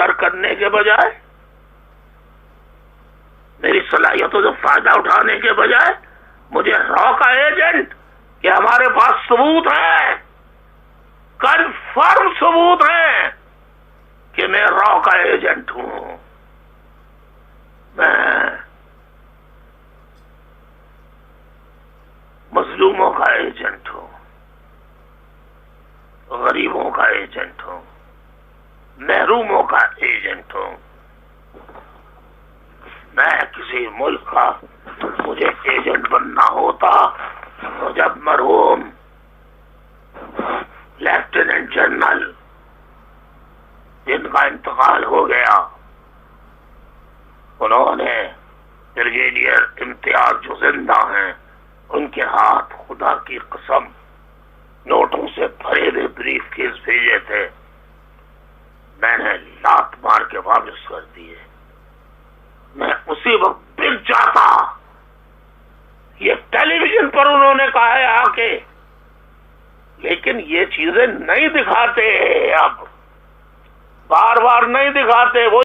कर करने के बजाय, मेरी सलाहियतों से फायदा उठाने के बजाय मुझे रॉ का एजेंट, कि हमारे पास सबूत है, कन्फर्म सबूत है कि मैं रॉ का एजेंट हूं, मैं मजलूमों का एजेंट हूं, गरीबों का एजेंट हूं, महरूमों का एजेंट हूं। मैं किसी मुल्क का मुझे एजेंट बनना होता तो जब मरहूम लेफ्टिनेंट जनरल जिनका इंतकाल हो गया, उन्होंने ब्रिगेडियर इम्तियाज जो जिंदा हैं, उनके हाथ खुदा की कसम नोटों से भरे हुए ब्रीफ केस भेजे थे, मैंने लात मार के वापस कर दिए। मैं उसी वक्त बिक जाता। ये टेलीविजन पर उन्होंने कहा है आके, लेकिन ये चीजें नहीं दिखाते, अब बार बार नहीं दिखाते। वो